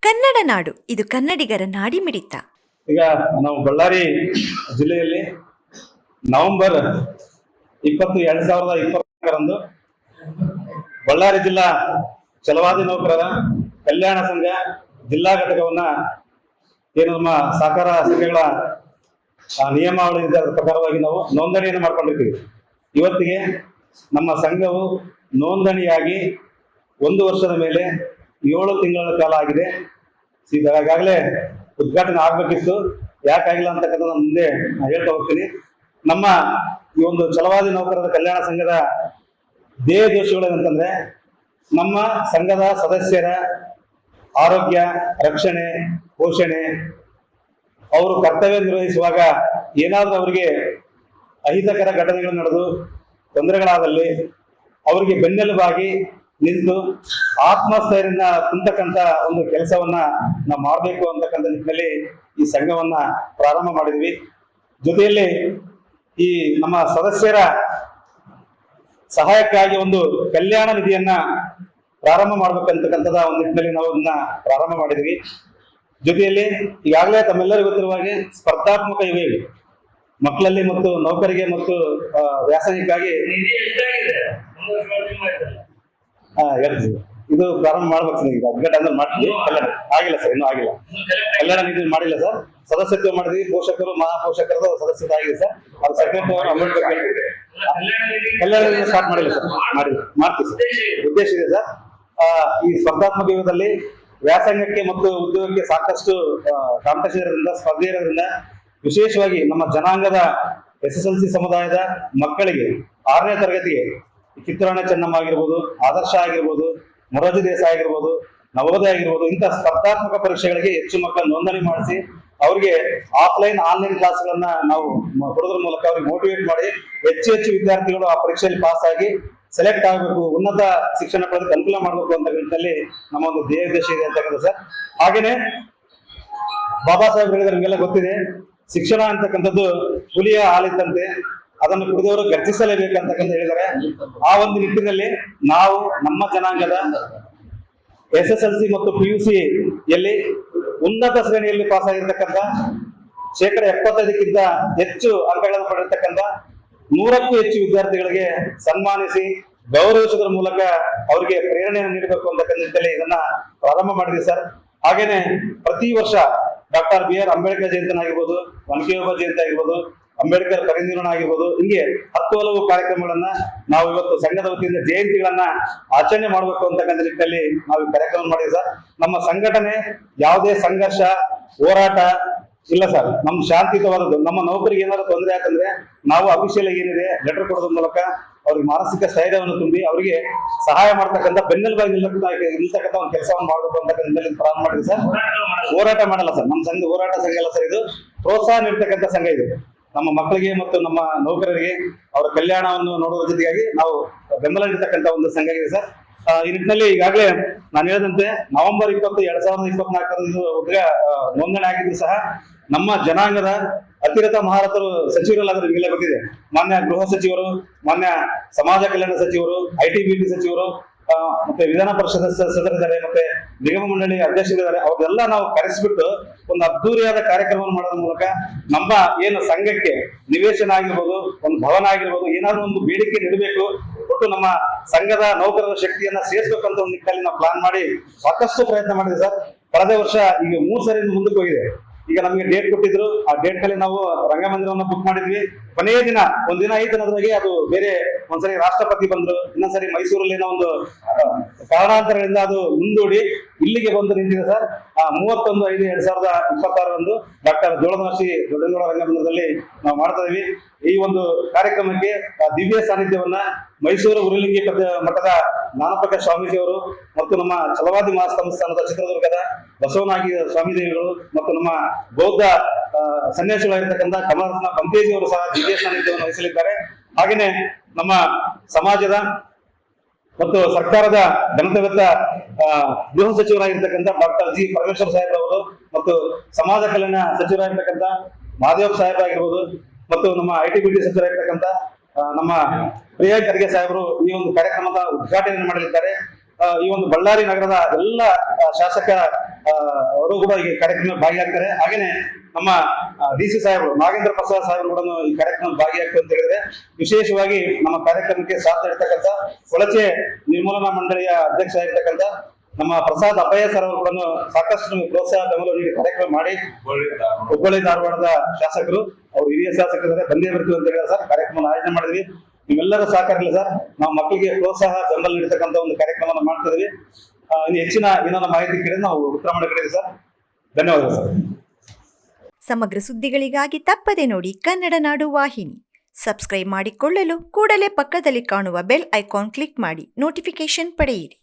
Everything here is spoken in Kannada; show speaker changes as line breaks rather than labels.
ಕನ್ನಡ ನಾಡು ಇದು ಕನ್ನಡಿಗರ ನಾಡಿಮಿಡಿತ.
ಈಗ ನಾವು ಬಳ್ಳಾರಿ ಜಿಲ್ಲೆಯಲ್ಲಿ ನವೆಂಬರ್ 20, 2020ರಂದು ಬಳ್ಳಾರಿ ಜಿಲ್ಲಾ ಛಲವಾದಿ ನೌಕರರ ಕಲ್ಯಾಣ ಸಂಘ ಜಿಲ್ಲಾ ಘಟಕವನ್ನ ಏನು ನಮ್ಮ ಸಹಕಾರ ಸಂಘಗಳ ನಿಯಮಾವಳಿ ಪ್ರಕಾರವಾಗಿ ನಾವು ನೋಂದಣಿಯನ್ನು ಮಾಡ್ಕೊಂಡಿರ್ತೀವಿ. ಇವತ್ತಿಗೆ ನಮ್ಮ ಸಂಘವು ನೋಂದಣಿಯಾಗಿ 1 ವರ್ಷದ ಮೇಲೆ 7 ತಿಂಗಳ ಕಾಲ ಆಗಿದೆ. ಈಗಾಗಲೇ ಉದ್ಘಾಟನೆ ಆಗ್ಬೇಕಿತ್ತು, ಯಾಕಾಗಿಲ್ಲ ಅಂತಕ್ಕಂಥ ಮುಂದೆ ಹೇಳ್ತಾ ಹೋಗ್ತೀನಿ. ನಮ್ಮ ಈ ಒಂದು ಛಲವಾದಿ ನೌಕರರ ಕಲ್ಯಾಣ ಸಂಘದ ಧ್ಯೇಯ ದೋಷಗಳೇನಂತಂದ್ರೆ, ನಮ್ಮ ಸಂಘದ ಸದಸ್ಯರ ಆರೋಗ್ಯ ರಕ್ಷಣೆ ಪೋಷಣೆ, ಅವರು ಕರ್ತವ್ಯ ನಿರ್ವಹಿಸುವಾಗ ಏನಾದರೂ ಅವರಿಗೆ ಅಹಿತಕರ ಘಟನೆಗಳು ನಡೆದು ತೊಂದರೆಗಳಾದಲ್ಲಿ ಅವರಿಗೆ ಬೆನ್ನೆಲುಬಾಗಿ ನಿಂತು ಆತ್ಮಸ್ಥೈರ್ಯದಿಂದ ಕುಂತಕ್ಕಂಥ ಒಂದು ಕೆಲಸವನ್ನ ನಾವು ಮಾಡಬೇಕು ಅಂತಕ್ಕಂಥ ನಿಟ್ಟಿನಲ್ಲಿ ಈ ಸಂಘವನ್ನ ಪ್ರಾರಂಭ ಮಾಡಿದ್ವಿ. ಜೊತೆಯಲ್ಲಿ ಈ ನಮ್ಮ ಸದಸ್ಯರ ಸಹಾಯಕ್ಕಾಗಿ ಒಂದು ಕಲ್ಯಾಣ ನಿಧಿಯನ್ನ ಪ್ರಾರಂಭ ಮಾಡ್ಬೇಕಂತಕ್ಕಂಥದ ಒಂದು ನಿಟ್ಟಿನಲ್ಲಿ ನಾವು ಅದನ್ನ ಪ್ರಾರಂಭ ಮಾಡಿದ್ವಿ. ಜೊತೆಯಲ್ಲಿ ಈಗಾಗಲೇ ತಮ್ಮೆಲ್ಲರಿಗೂ ಗೊತ್ತಿರುವ ಹಾಗೆ ಸ್ಪರ್ಧಾತ್ಮಕ ಇವೆ ಮಕ್ಕಳಲ್ಲಿ ಮತ್ತು ನೌಕರಿಗೆ ಮತ್ತು ವ್ಯಾಸಂಗಕ್ಕಾಗಿ ಇದು ಪ್ರಾರಂಭ ಮಾಡ್ಬೇಕು. ಈಗ ಅದ್ಘಾಟ ಅಂದ್ರೆ ಮಾಡ್ತೀವಿ. ಕಲ್ಯಾಣ ಆಗಿಲ್ಲ ಸರ್, ಇನ್ನೂ ಆಗಿಲ್ಲ. ಕಲ್ಯಾಣ ನಿಧಿ ಮಾಡಿಲ್ಲ ಸರ್, ಸದಸ್ಯತ್ವ ಮಾಡಿದ್ವಿ. ಪೋಷಕರು ಮಹಾಪೋಷಕರದ ಸದಸ್ಯತ್ವ ಆಗಿದೆ ಸರ್. ಅದು ಸೆಕ್ರೆಟರಿ ಅಂಬೇಡ್ಕರ್ ಕಲ್ಯಾಣ ನಿಧಿ ಸ್ಟಾರ್ಟ್ ಮಾಡಿಲ್ಲ ಸರ್, ಮಾಡ್ತೀವಿ ಸರ್. ಉದ್ದೇಶ ಇದೆ ಸರ್. ಈ ಸ್ಪರ್ಧಾತ್ಮಕ ಯುಗದಲ್ಲಿ ವ್ಯಾಸಂಗಕ್ಕೆ ಮತ್ತು ಉದ್ಯೋಗಕ್ಕೆ ಸಾಕಷ್ಟು ಕಾಂಪಿಟೇಷನ್ ಇರೋದ್ರಿಂದ, ಸ್ಪರ್ಧೆ ಇರೋದ್ರಿಂದ ವಿಶೇಷವಾಗಿ ನಮ್ಮ ಜನಾಂಗದ SSLC ಸಮುದಾಯದ ಮಕ್ಕಳಿಗೆ 6ನೇ ತರಗತಿಗೆ ಕಿತ್ತೂರಾಣಿ ಚೆನ್ನಮ್ಮ ಆಗಿರ್ಬೋದು, ಆದರ್ಶ ಆಗಿರ್ಬೋದು, ಮೊರಾರ್ಜಿ ದೇಸಾಯಿ ಆಗಿರ್ಬೋದು, ನವೋದಯ ಆಗಿರ್ಬೋದು, ಇಂಥ ಸ್ಪರ್ಧಾತ್ಮಕ ಪರೀಕ್ಷೆಗಳಿಗೆ ಹೆಚ್ಚು ಮಕ್ಕಳ ನೋಂದಣಿ ಮಾಡಿಸಿ ಅವರಿಗೆ ಆಫ್ಲೈನ್ ಆನ್ಲೈನ್ ಕ್ಲಾಸ್ಗಳನ್ನ ನಾವು ಕೊಡೋದ್ರ ಮೂಲಕ ಅವ್ರಿಗೆ ಮೋಟಿವೇಟ್ ಮಾಡಿ ಹೆಚ್ಚು ವಿದ್ಯಾರ್ಥಿಗಳು ಆ ಪರೀಕ್ಷೆಯಲ್ಲಿ ಪಾಸ್ ಆಗಿ ಸೆಲೆಕ್ಟ್ ಆಗಬೇಕು, ಉನ್ನತ ಶಿಕ್ಷಣ ಪಡೆದಕ್ಕೆ ಅನುಕೂಲ ಮಾಡಬೇಕು ಅಂತ ನಿಟ್ಟಿನಲ್ಲಿ ನಮ್ಮ ಒಂದು ಧ್ಯೇಯ ಉದ್ದೇಶ ಇದೆ ಅಂತಕ್ಕಂಥ ಸರ್. ಹಾಗೇನೆ ಬಾಬಾ ಸಾಹೇಬ್ ಹೇಳಿದ್ರೆ ನಿಮಗೆಲ್ಲ ಗೊತ್ತಿದೆ, ಶಿಕ್ಷಣ ಅಂತಕ್ಕಂಥದ್ದು ಹುಲಿಯ ಹಾಲಿದ್ದಂತೆ, ಅದನ್ನು ಕುಡಿದವರು ಗರ್ಜಿಸಲೇಬೇಕಂತಕ್ಕಂಥ ಹೇಳಿದ್ದಾರೆ. ಆ ಒಂದು ನಿಟ್ಟಿನಲ್ಲಿ ನಾವು ನಮ್ಮ ಜನಾಂಗದ SSLC ಮತ್ತು PUC ಯಲ್ಲಿ ಉನ್ನತ ಶ್ರೇಣಿಯಲ್ಲಿ ಪಾಸ್ ಆಗಿರ್ತಕ್ಕಂಥ 75%ಕ್ಕಿಂತ ಹೆಚ್ಚು ಅಂಕಗಳನ್ನು ಪಡೆದಿರ್ತಕ್ಕಂಥ 100ಕ್ಕೂ ಹೆಚ್ಚು ವಿದ್ಯಾರ್ಥಿಗಳಿಗೆ ಸನ್ಮಾನಿಸಿ ಗೌರವಿಸುವುದರ ಮೂಲಕ ಅವರಿಗೆ ಪ್ರೇರಣೆಯನ್ನು ನೀಡಬೇಕು ಅಂತಕ್ಕಂಥ ನಿಟ್ಟಿನಲ್ಲಿ ಇದನ್ನ ಪ್ರಾರಂಭ ಮಾಡಿದ್ವಿ ಸರ್. ಹಾಗೇನೆ ಪ್ರತಿ ವರ್ಷ ಡಾಕ್ಟರ್ BR ಅಂಬೇಡ್ಕರ್ ಜಯಂತಿನಾಗಿರ್ಬೋದು, ಒನಕೆ ಓಬವ್ವ ಜಯಂತಿ ಆಗಿರ್ಬೋದು, ಅಂಬೇಡ್ಕರ್ ಪರಿನಿರ್ವಾಣ ಆಗಿರ್ಬೋದು, ಹಿಂಗೆ 10 ಹಲವು ಕಾರ್ಯಕ್ರಮಗಳನ್ನ ನಾವು ಇವತ್ತು ಸಂಘದ ವತಿಯಿಂದ ಜಯಂತಿಗಳನ್ನ ಆಚರಣೆ ಮಾಡಬೇಕು ಅಂತಕ್ಕಂಥ ನಿಟ್ಟಿನಲ್ಲಿ ನಾವು ಕಾರ್ಯಕ್ರಮ ಮಾಡಿದ್ವಿ ಸರ್. ನಮ್ಮ ಸಂಘಟನೆ ಯಾವುದೇ ಸಂಘರ್ಷ ಹೋರಾಟ ಇಲ್ಲ ಸರ್, ನಮ್ ಶಾಂತಿಯುತವಾದದ್ದು. ನಮ್ಮ ನೌಕರಿಗೆ ಏನಾದ್ರು ತೊಂದರೆ ಯಾಕಂದ್ರೆ ನಾವು ಅಫಿಷಿಯಲ್ ಏನಿದೆ ಲೆಟರ್ ಕೊಡೋದ್ರ ಮೂಲಕ ಅವ್ರಿಗೆ ಮಾನಸಿಕ ಸ್ಥೈರ್ಯವನ್ನು ತುಂಬಿ ಅವರಿಗೆ ಸಹಾಯ ಮಾಡ್ತಕ್ಕಂಥ ಬೆನ್ನೆಲುಬಾಗಿ ನಿಲ್ತಕ್ಕಂಥ ಒಂದು ಕೆಲಸವನ್ನು ಮಾಡಬೇಕು ಅಂತಕ್ಕಂಥ ಪ್ರಾರಂಭ ಮಾಡಿದ್ವಿ ಸರ್. ಹೋರಾಟ ಮಾಡಲ್ಲ ಸರ್, ನಮ್ಮ ಸಂಘ ಹೋರಾಟ ಸಂಘ ಅಲ್ಲ ಸರ್, ಇದು ಪ್ರೋತ್ಸಾಹ ನೀಡ್ತಕ್ಕಂಥ ಸಂಘ ಇದು. ನಮ್ಮ ಮಕ್ಕಳಿಗೆ ಮತ್ತು ನಮ್ಮ ನೌಕರರಿಗೆ ಅವರ ಕಲ್ಯಾಣವನ್ನು ನೋಡುವ ಜೊತೆಗಾಗಿ ನಾವು ಬೆಂಬಲ ನೀಡ್ತಕ್ಕಂಥ ಒಂದು ಸಂಘ ಇದೆ ಸರ್. ಈ ನಿಟ್ಟಿನಲ್ಲಿ ಈಗಾಗಲೇ ನಾನು ಹೇಳಿದಂತೆ ನವೆಂಬರ್ 20, 2024 ನೋಂದಣಿ ಆಗಿದ್ರು ಸಹ ನಮ್ಮ ಜನಾಂಗದ ಅತಿರಥ ಮಹಾರಥರು ಸಚಿವರಲ್ಲಾದ್ರೆ ನಿಮಗೆಲ್ಲ ಗೊತ್ತಿದೆ. ಮಾನ್ಯ ಗೃಹ ಸಚಿವರು, ಮಾನ್ಯ ಸಮಾಜ ಕಲ್ಯಾಣ ಸಚಿವರು, IT-BT ಸಚಿವರು, ಮತ್ತೆ ವಿಧಾನ ಪರಿಷತ್ ಸದಸ್ಯರಿದ್ದಾರೆ, ಮತ್ತೆ ನಿಗಮ ಮಂಡಳಿ ಅಧ್ಯಕ್ಷರಿದ್ದಾರೆ. ಅವ್ರನ್ನೆಲ್ಲ ನಾವು ಕರೆಸಿಬಿಟ್ಟು ಒಂದು ಅದ್ದೂರಿಯಾದ ಕಾರ್ಯಕ್ರಮವನ್ನು ಮಾಡೋದ್ರ ಮೂಲಕ ನಮ್ಮ ಏನು ಸಂಘಕ್ಕೆ ನಿವೇಶನ ಆಗಿರ್ಬೋದು, ಒಂದು ಭವನ ಆಗಿರ್ಬೋದು, ಏನಾದ್ರು ಒಂದು ಬೇಡಿಕೆ ನೀಡಬೇಕು, ಒಟ್ಟು ನಮ್ಮ ಸಂಘದ ನೌಕರರ ಶಕ್ತಿಯನ್ನ ಸೇರಿಸಬೇಕಂತ ಒಂದು ನಿಟ್ಟಿನಲ್ಲಿ ನಾವು ಪ್ಲಾನ್ ಮಾಡಿ ಸಾಕಷ್ಟು ಪ್ರಯತ್ನ ಮಾಡಿದ್ವಿ ಸರ್. ಕಳೆದ ವರ್ಷ ಈಗ 3 ಸರಿ ಮುಂದಕ್ಕೆ ಹೋಗಿದೆ. ಈಗ ನಮಗೆ ಡೇಟ್ ಕೊಟ್ಟಿದ್ರು, ಆ ಡೇಟ್ ನಲ್ಲಿ ನಾವು ರಂಗಮಂದಿರವನ್ನು ಬುಕ್ ಮಾಡಿದ್ವಿ. ಕೊನೆಯ ದಿನ ಒಂದಿನ 5 ದಿನದೊಳಗೆ ಅದು ಬೇರೆ, ಒಂದ್ಸರಿ ರಾಷ್ಟ್ರಪತಿ ಬಂದ್ರು, ಇನ್ನೊಂದ್ಸರಿ ಮೈಸೂರಲ್ಲಿ ಏನೋ ಒಂದು ಕಾರಣಾಂತರಗಳಿಂದ ಅದು ಮುಂದೂಡಿ ಇಲ್ಲಿಗೆ ಬಂದು ನಿಂತಿದೆ ಸರ್. 31/5/2026 ಡಾಕ್ಟರ್ ಜೋಳದನರ್ಸಿ ದೊಡ್ಡನಗೌಡ ರಂಗಮಂದಿರದಲ್ಲಿ ನಾವು ಮಾಡ್ತಾ ಇದೀವಿ. ಈ ಒಂದು ಕಾರ್ಯಕ್ರಮಕ್ಕೆ ದಿವ್ಯ ಸಾನ್ನಿಧ್ಯವನ್ನ ಮೈಸೂರು ಉರುಲಿಂಗಿ ಮಠದ ಜ್ಞಾನಪ್ರಕಾಶ್ ಸ್ವಾಮೀಜಿ ಅವರು ಮತ್ತು ನಮ್ಮ ಛಲವಾದಿ ಮಹಾಸಂಸ್ಥಾನದ ಚಿತ್ರದುರ್ಗದ ಬಸವನಾಗಿ ಸ್ವಾಮೀಜಿಗಳು ಮತ್ತು ನಮ್ಮ ಬೌದ್ಧ ಸನ್ಯಾಸಿಗಳಾಗಿರ್ತಕ್ಕಂಥ ಕಮಲರತ್ನ ಬಂತೇಜಿ ಅವರು ಸಹ ದಿವ್ಯ ಸಾನ್ನಿಧ್ಯವನ್ನು ವಹಿಸಲಿದ್ದಾರೆ. ಹಾಗೆಯೇ ನಮ್ಮ ಸಮಾಜದ ಮತ್ತು ಸರ್ಕಾರದ ಘನತೆವೆತ್ತ ಗೃಹ ಸಚಿವರಾಗಿರ್ತಕ್ಕಂಥ ಡಾಕ್ಟರ್ G. ಪರಮೇಶ್ವರ್ ಸಾಹೇಬ್ ಅವರು ಮತ್ತು ಸಮಾಜ ಕಲ್ಯಾಣ ಸಚಿವರಾಗಿರ್ತಕ್ಕಂಥ ಮಹಾದೇವ್ ಸಾಹೇಬ್ ಆಗಿರ್ಬೋದು ಮತ್ತು ನಮ್ಮ IT-BT ಸಚಿವರಾಗಿರ್ತಕ್ಕಂಥ ನಮ್ಮ ಪ್ರಿಯಾ ಖರ್ಗೆ ಸಾಹೇಬರು ಈ ಒಂದು ಕಾರ್ಯಕ್ರಮದ ಉದ್ಘಾಟನೆ ಮಾಡಲಿದ್ದಾರೆ. ಈ ಒಂದು ಬಳ್ಳಾರಿ ನಗರದ ಎಲ್ಲ ಶಾಸಕ ಅವರು ಕೂಡ ಈ ಕಾರ್ಯಕ್ರಮ ಭಾಗಿಯಾಗ್ತಾರೆ. ಹಾಗೇನೆ ನಮ್ಮ DC ಸಾಹೇಬರು ನಾಗೇಂದ್ರ ಪ್ರಸಾದ್ ಸಾಹೇಬರು ಕೂಡ ಈ ಕಾರ್ಯಕ್ರಮ ಭಾಗಿಯಾಗ್ತಾರೆ ಅಂತ ಹೇಳಿದ್ರೆ, ವಿಶೇಷವಾಗಿ ನಮ್ಮ ಕಾರ್ಯಕ್ರಮಕ್ಕೆ ಸಾಥ್ ನೀಡ್ತಕ್ಕಂಥ ಕೊಳಚೆ ನಿರ್ಮೂಲನಾ ಮಂಡಳಿಯ ಅಧ್ಯಕ್ಷ ಆಗಿರ್ತಕ್ಕಂಥ ನಮ್ಮ ಪ್ರಸಾದ್ ಅಪ್ಪಯ್ಯ ಸರ್ ಅವರು ಕೂಡ ಸಾಕಷ್ಟು ನಮಗೆ ಪ್ರೋತ್ಸಾಹ ಬೆಂಬಲ ನೀಡಿ ಕಾರ್ಯಕ್ರಮ ಮಾಡಿ, ಹುಬ್ಬಳ್ಳಿ ಧಾರವಾಡದ ಶಾಸಕರು ಅವರು ಹಿರಿಯ ಶಾಸಕರಿದ್ದಾರೆ, ಬಂದೇ ಬರ್ತೀವಿ ಅಂತ ಹೇಳಿದ್ರೆ ಸರ್ ಕಾರ್ಯಕ್ರಮ ಆಯೋಜನೆ ಮಾಡಿದ್ವಿ. ನಿಮ್ಮೆಲ್ಲರ ಸಹಕಾರ ಇಲ್ಲ ಸರ್, ನಾವು ಮಕ್ಕಳಿಗೆ ಪ್ರೋತ್ಸಾಹ ಬೆಂಬಲ ನೀಡತಕ್ಕಂಥ ಒಂದು ಕಾರ್ಯಕ್ರಮವನ್ನು ಮಾಡ್ತಾ ಇದೀವಿ. ಇನ್ನು ಹೆಚ್ಚಿನ ಏನಾದ ಮಾಹಿತಿ ಕೇಳಿದ್ರೆ ನಾವು ಉತ್ತರ ಮಾಡಿದ್ದೀವಿ ಸರ್. ಧನ್ಯವಾದಗಳು ಸರ್.
ಸಮಗ್ರ ಸುದ್ದಿಗಳಿಗಾಗಿ ತಪ್ಪದೆ ನೋಡಿ ಕನ್ನಡ ನಾಡು ವಾಹಿನಿ. ಸಬ್ಸ್ಕ್ರೈಬ್ ಮಾಡಿಕೊಳ್ಳಲು ಕೂಡಲೇ ಪಕ್ಕದಲ್ಲಿ ಕಾಣುವ ಬೆಲ್ ಐಕಾನ್ ಕ್ಲಿಕ್ ಮಾಡಿ ನೋಟಿಫಿಕೇಶನ್ ಪಡೆಯಿರಿ.